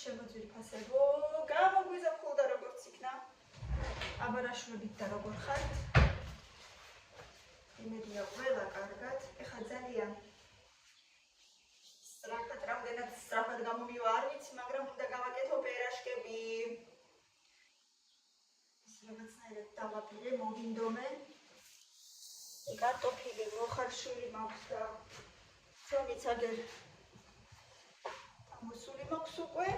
შემოძვირფასებო, გამოგვიზაფხულდა როგორც იქნა. აბარაშვილით და როგორ ხართ? იმედია ყველა კარგად. ეხლა ძალიან სწრაფად რამდენად სწრაფად გამომივა არ ვიცი, მაგრამ უნდა გავაკეთო ბერაშკები. ეს რაღაცნაირად დავაპირე, მოვინდომე. კარტოფილი მოხარშული მაქვს და ცომიც აგერ მოსული მაქვს უკვე.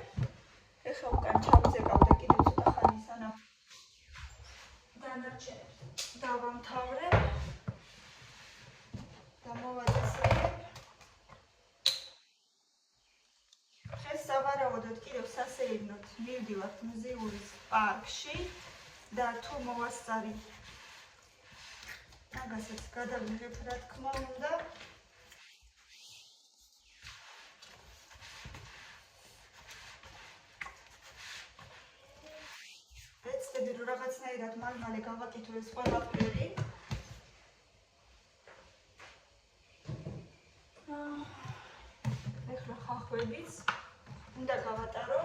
ეხლა უკან ჩავზეკავ და კიდევ ცოტა ხანი სანამ დანარჩენებს დავამთავრებ და მოვაწესრიგებ. დღეს სავარაუდოდ კიდევ სასეირნოდ მივდივართ მზიურის პარკში და თუ მოვასწარი მაგასაც გადავიღებ რა თქმა უნდა. ვეცდები რომ რაღაცნაირად მალე გავაკეთო ეს ყველაფერი. ეხლა ხახვებიც უნდა გავატარო.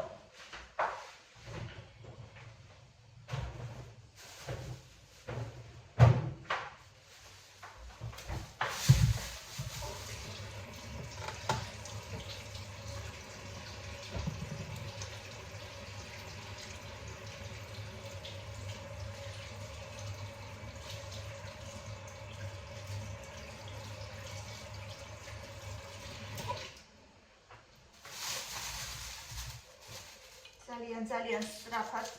ძალიან სწრაფად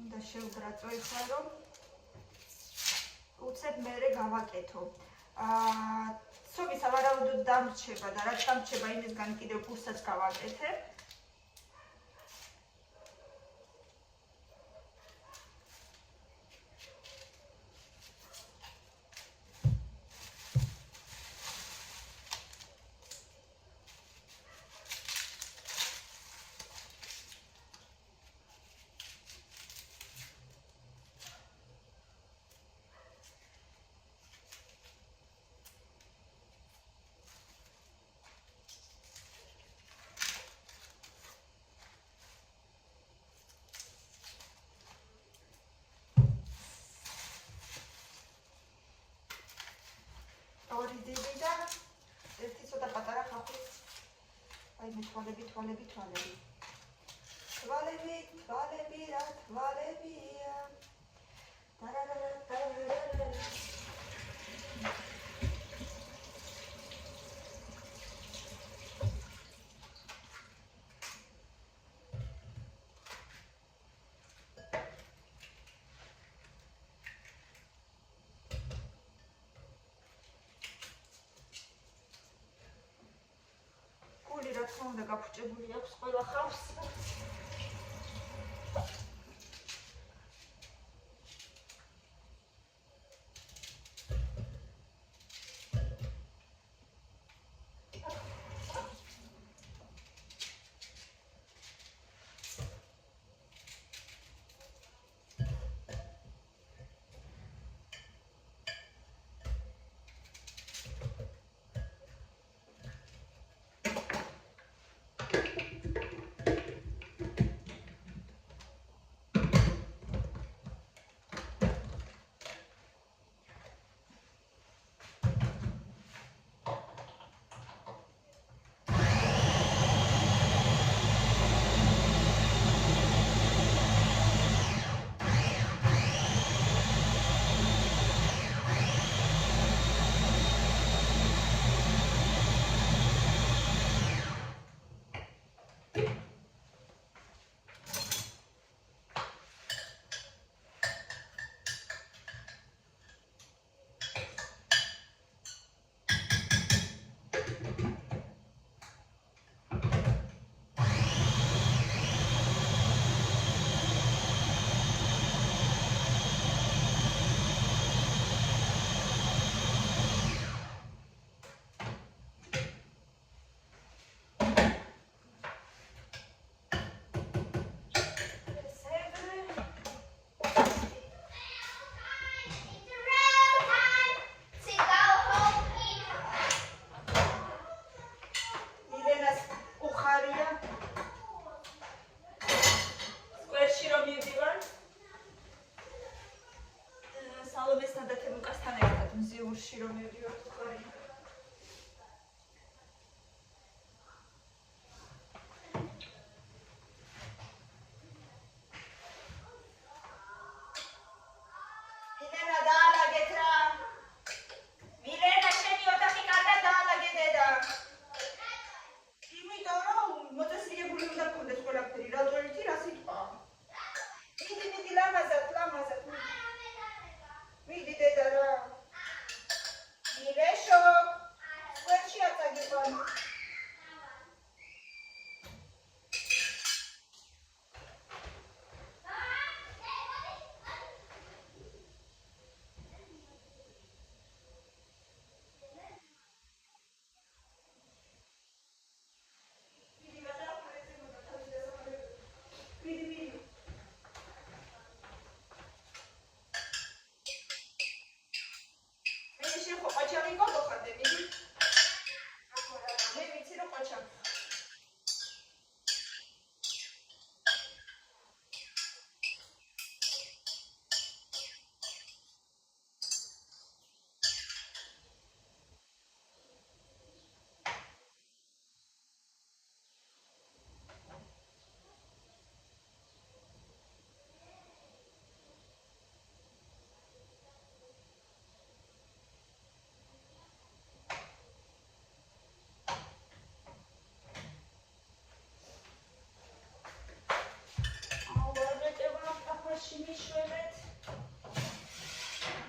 უნდა შევგრაწო ეხლა რომ უცებ მერე გავაკეთო. ცობი სავარაუდოდ დამრჩება და რაც დამრჩება იმისგან კიდევ კურსაც გავაკეთებ. ორი დიდი და ერთი ცოტა პატარა ხახვი. აი მე თვალები რა თვალებია. რა თქმა უნდა გაფუჭებული აქვს ყველა ხავს. მზიურში რომ მივდივართ ხარი. მილენა დაალაგეთ რა. მილენა შენი ოთახი კარგად დაალაგე დედა. იმიტომ რომ მოწესრიგებული უნდა გქონდეს ყველაფერი, რატო ერთი რა სიტყვა. მიდი ლამაზად. მიდი დედა რა. მილეშო. ყველში აწაგებან.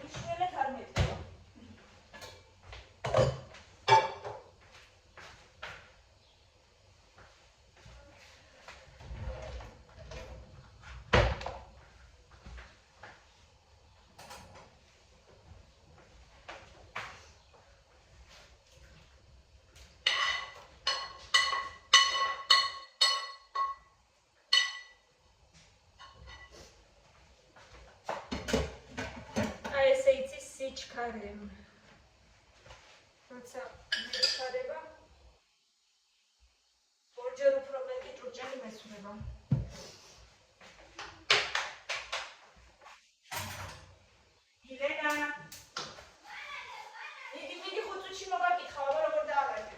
მიშველეთ არ მეტყვა. ესე იცის სიჩქარე. როცა მეჩქარება, ორჯერ უფრო მეტი ჭურჭელი მესვნება. მილენა. მიდი ხუთში მოგაკითხავ, აბა როგორ დაალაგე.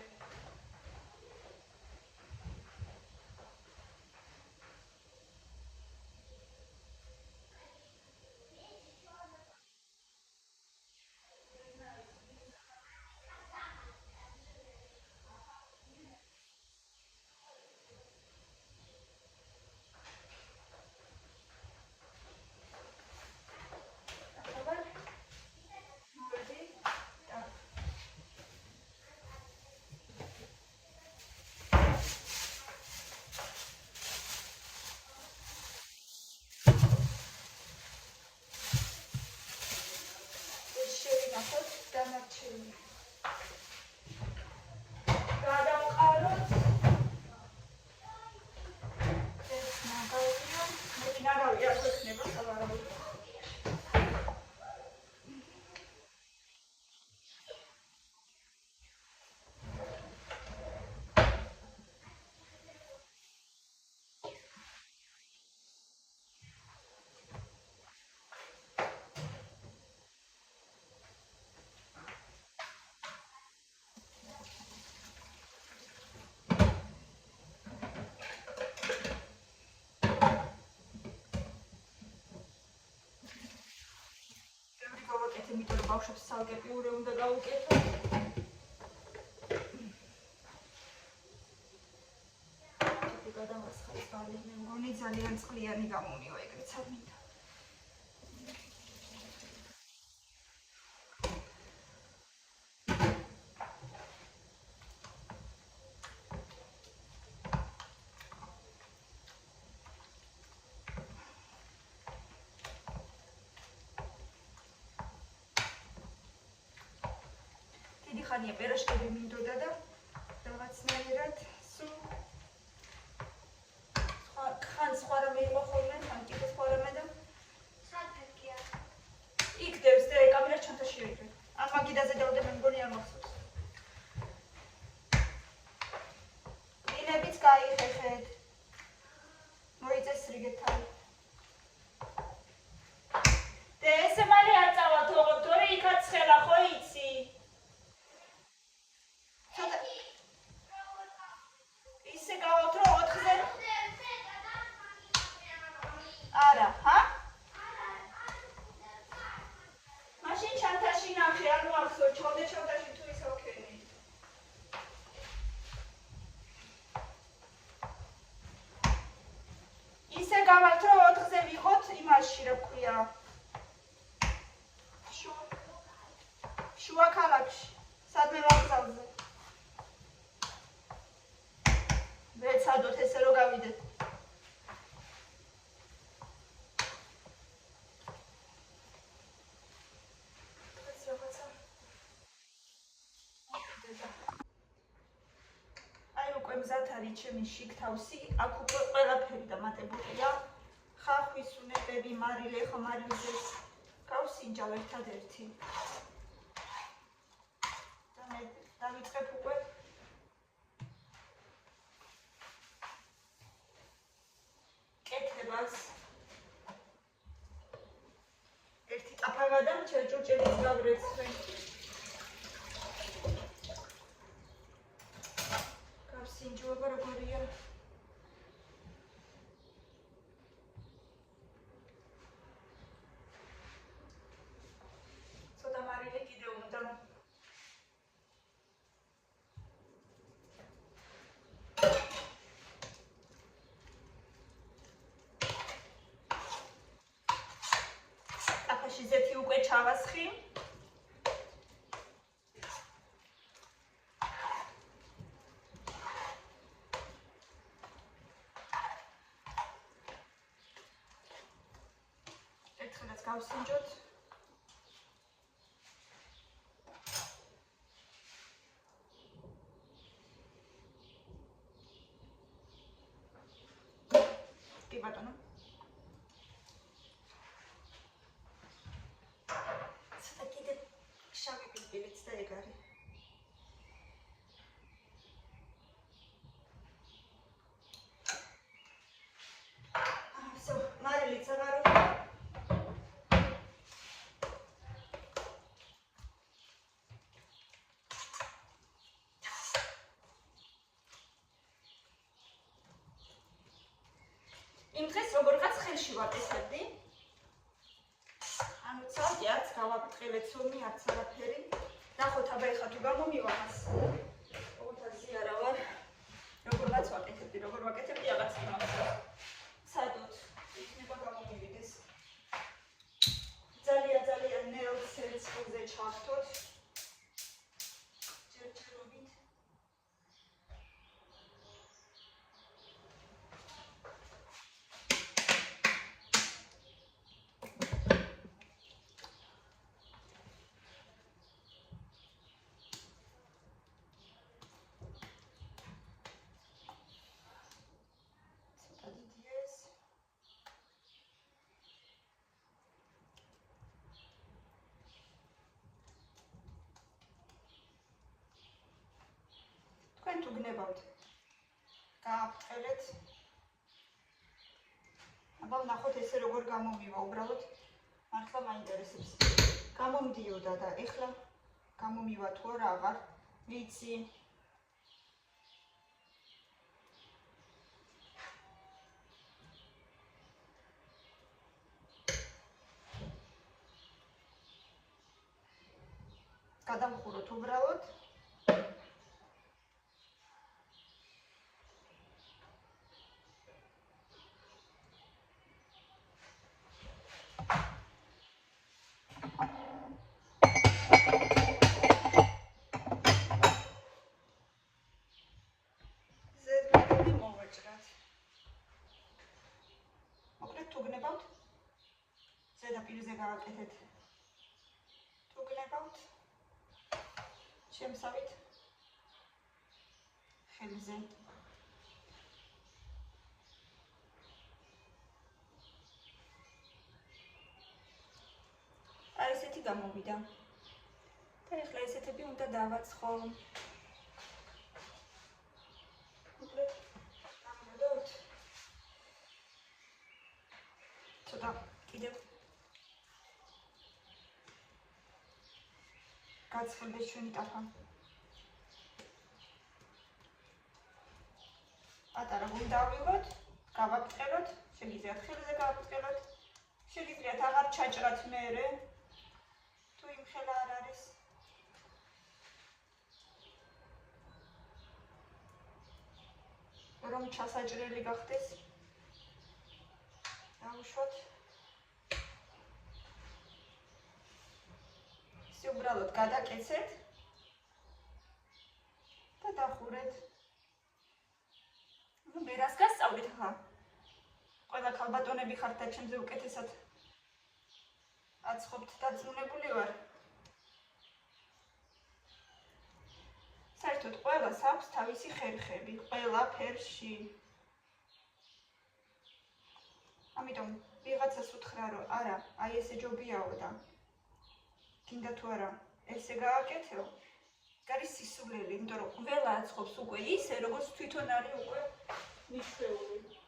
იმიტომ რომ ბავშვებს სალკე პიურე უნდა გაუკეთო. გადამასხალის ბალი მე მგონი ძალიან წყლიანი გამომივა ეგრეც არ მინდა. ხანია პერაშკები მინდოდა და რაღაცნაირად სულ ხან სხვა რამე იყო ხოლმე, ხან კიდე სხვა რამე და საფეთქია. იქდევს და კამერას ჩანთაში აიღე. ამ მაგიდაზე დავდე მე მგონი არ მახსოვს. დინებიც გაიხეხეთ. მოიწესრიგეთ თავი. და ესე მალე არ წავალთ ოღონდ, თორე იქაც ხელა ხო გავართ რომ 4-ზე ვიყოთ იმაში რა ქვია. შუა ქალაქში. სადმე ვაღწავზე. ვეცადოთ ესე რომ გავიდეთ. მზად არის ჩემი შიგთავსი, აქ უკვე ყველაფერი დამატებულია. ხახვის უნებები, მარილე, ხო მარილზეც გავსინჯავ ერთადერთი. და მე დავიწყებ უკვე კეთებას. ერთი ტაფა გადამჭერ ჭურჭელის გავრეცვე. გავსინჯობა როგორია. ცოტა მარილე კიდე უნდა. ტაფაში ზეთი უკვე ჩავასხი. გავსინჯოთ. კი ბატონო. ცოტა კიდე შავი პილპილიც და ეგ არის. მარილიც აღარ იმ დღეს როგორღაც ხელში ვაკეთებდი. ანუ ცალკე არც გავაფრთხილეთ სომი, არც არაფერი. ნახოთ აბა ეხლა თუ გამომივა მას. ოთაზი არა ვარ. როგორღაც ვაკეთებდი, როგორ ვაკეთებდი რაღაც იმას. სადოთ იქნება გამომივიდეს. ძალიან ნეოს ცეცხლზე ჩახტოთ. ჯერჯერობით. თქვენ თუ გნებავთ გააფრთხილეთ. აბა ნახოთ ესე როგორ გამომივა, უბრალოდ მართლა მაინტერესებს. გამომდიოდა და ეხლა გამომივა თუ არა აღარ ვიცი. გადავხუროთ უბრალოდ. თუ გნებავთ ზედაპირზე გავაკეთეთ. თუ გნებავთ შემსავით ხელზე. აი ესეთი გამოვიდა. და ეხლა ესეთები უნდა დავაცხო. ცოტა კიდევ გაცხელდეს ჩვენი ტაფა. პატარა გულ დავიღოთ, გავაფრთხილოთ, შეგიძლიათ ხელზე გავაფრთხილოთ, შეგიძლიათ აღარ ჩაჭრათ მერე, თუ იმ ხელა არ არის. რომ ჩასაჭრელი გახდეს. დავუშვათ. უბრალოდ გადაკეცეთ და დახურეთ. ნუ მე რას გასწავლით ახლა? ყველა ქალბატონები ხართ და ჩემზე უკეთესად აცხობთ დაწუნებული ვარ. საერთოდ ყველას აქვს თავისი ხერხები, ყველა ფერში. ამიტომ ვიღაცას უთხრა რომ არა, აი ესე ჯობიაო და გინდა თუ არა ესე გააკეთო, გარის სისულელი, იმიტომ რომ ყველა აცხობს უკვე ისე, როგორც თვითონ არის უკვე მიშვეული.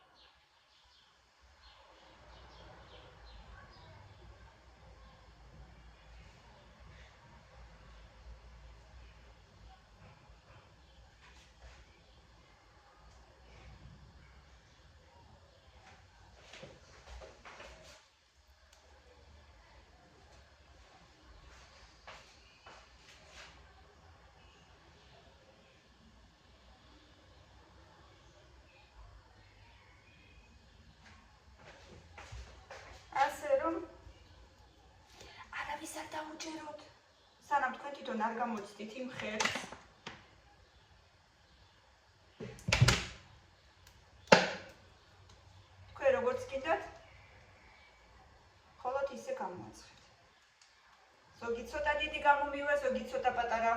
არ დაუჯეროთ, სანამ თქვენ თვითონ არ გამოცდით იმ ხერხს. თქვენ როგორც გინდათ, ხოლოდ ისე გამოაცხეთ. ზოგი ცოტა დიდი გამომივა, ზოგი ცოტა პატარა.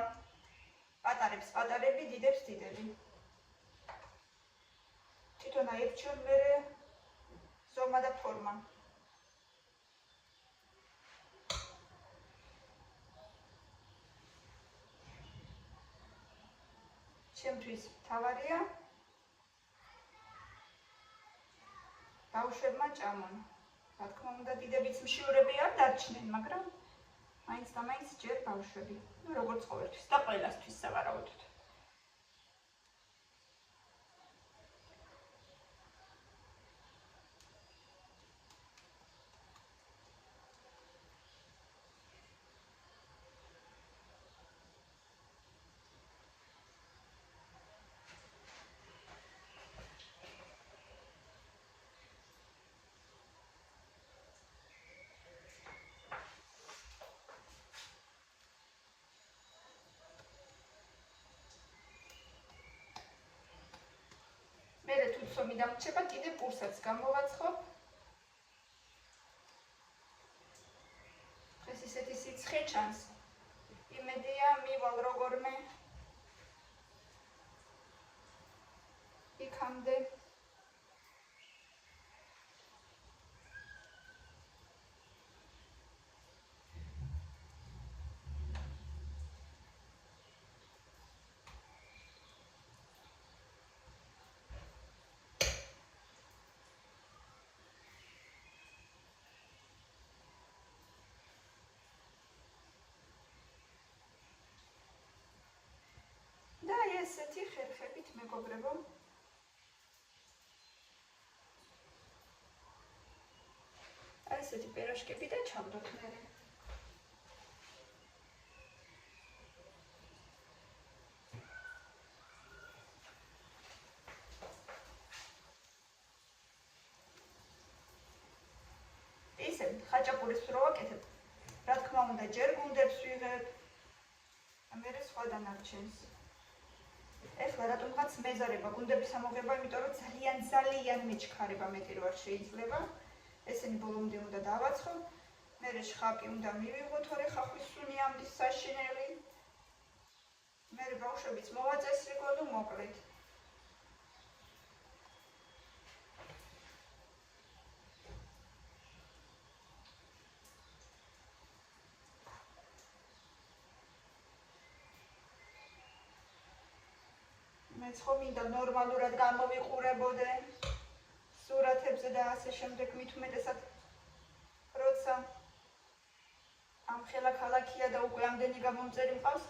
პატარებს პატარები, დიდებს დიდები. თვითონ აირჩიოთ მერე ზომა და ფორმა. ჩემთვის თავარია ბავშვებმა ჭამონ. რა თქმა უნდა, დიდებიც მშიურები არ დარჩნენ, მაგრამ მაინც და მაინც ჯერ ბავშვები. ნუ როგორც ყოველთვის და ყველასთვის სავარაუდოდ. მერე თუ ცომი დამრჩება, კიდე პურსაც გამოვაცხობ. ეს ისეთი სიცხე ჩანს. იმედია მივალ როგორმე იქამდე. და ესეთი ხერხებით მეგობრებო. ესეთი პერაშკები და ჩავდოთ მერე. ისე ხაჭაპურის რო ვაკეთებ, რა თქმა უნდა, ჯერ გუნდებს ვიღებ, მერე სხვა დანარჩენს. ეხლა რატომღაც მეზარება გუნდების ამოღება, იმიტომ რომ ძალიან მეჩქარება მეტი რო არ შეიძლება. ესენი ბოლომდე უნდა დავაცხო. მერე შხაპი უნდა მივიღო, თორე ხახვის სუნი ამდის საშინელი. მერე ბავშვებიც მოვაწესრიგო და მოკლედ. მეც ხომ მინდა ნორმალურად გამოვიყურებოდე სურათებზე და ასე შემდეგ, მით უმეტესად როცა ამ ხელა ქალაქია და უკვე ამდენი გამომწერი მყავს,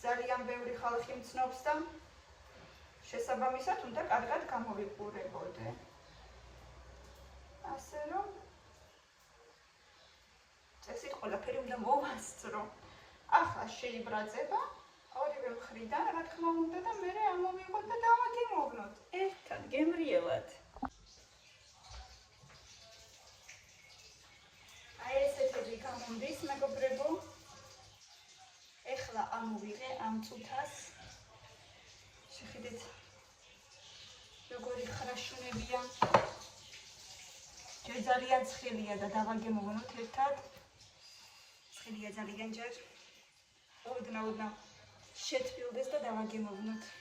ძალიან ბევრი ხალხი მცნობს და შესაბამისად უნდა კარგად გამოვიყურებოდე. ასე რომ წესით ყველაფერი უნდა მოვასწრო. ახლა შეიბრაძება ორივე მხრიდან, რა თქმა უნდა, და მერე ამოვიღოთ და დავაგემოვნოთ ერთად, გემრიელად. წუთას. შეხედეთ როგორი ხრაშუნებია. ჯერ ძალიან ცხელია და დავაგემოვნოთ ერთად. ცხელია ძალიან ჯერ. ოდნავ შეთბილდეს და დავაგემოვნოთ.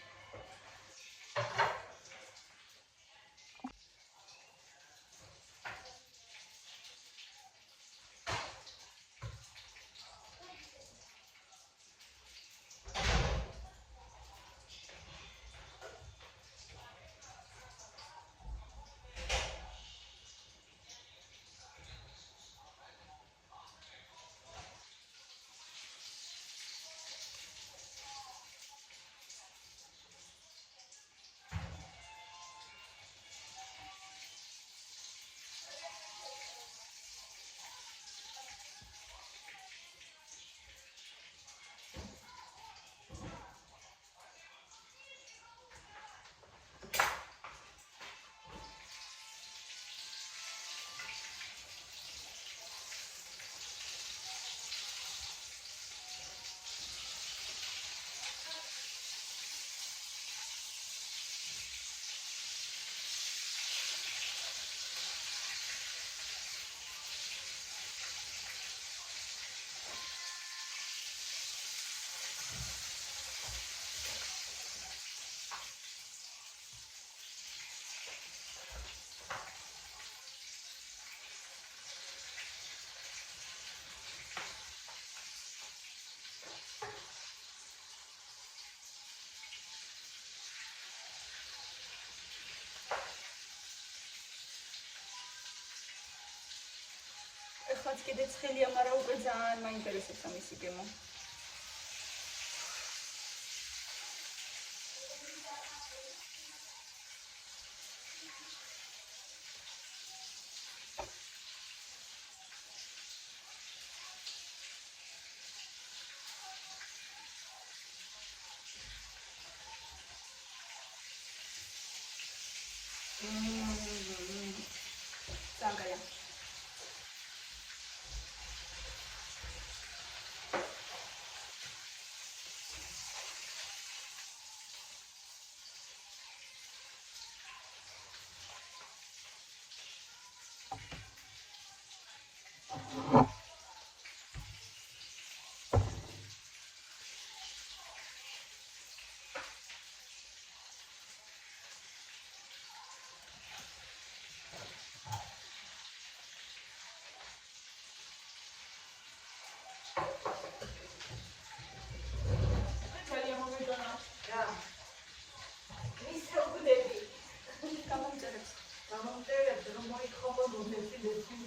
ეხლაც კიდე ცხელია, მაგრამ უკვე ძალიან მაინტერესებს ამისი გემო.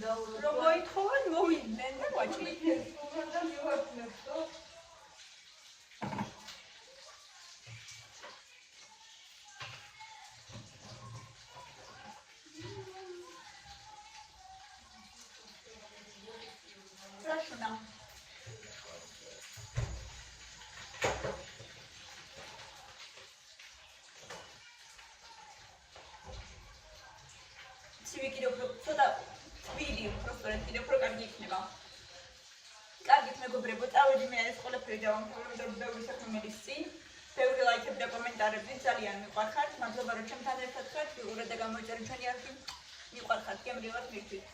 ძალიან რომ მოითხოვან მოვიდნენ და ვაჭრით. Страшно. Сивики ცოტა თვილი უბრალოდ კიდევ უფრო კარგი იქნება. კარგით მეგობრებო, წავედი მე ეს ყველაფერი დავამთავრებ და ბევრი საქმე მედის წინ. ბევრი ლაიქები და კომენტარები ძალიან მიყვარხართ. მადლობა რომ ჩემთან ერთად ხართ. ვიყურეთ და გამოიწერეთ ჩვენი არხი. მიყვარხართ, გემრიელად მივთვით.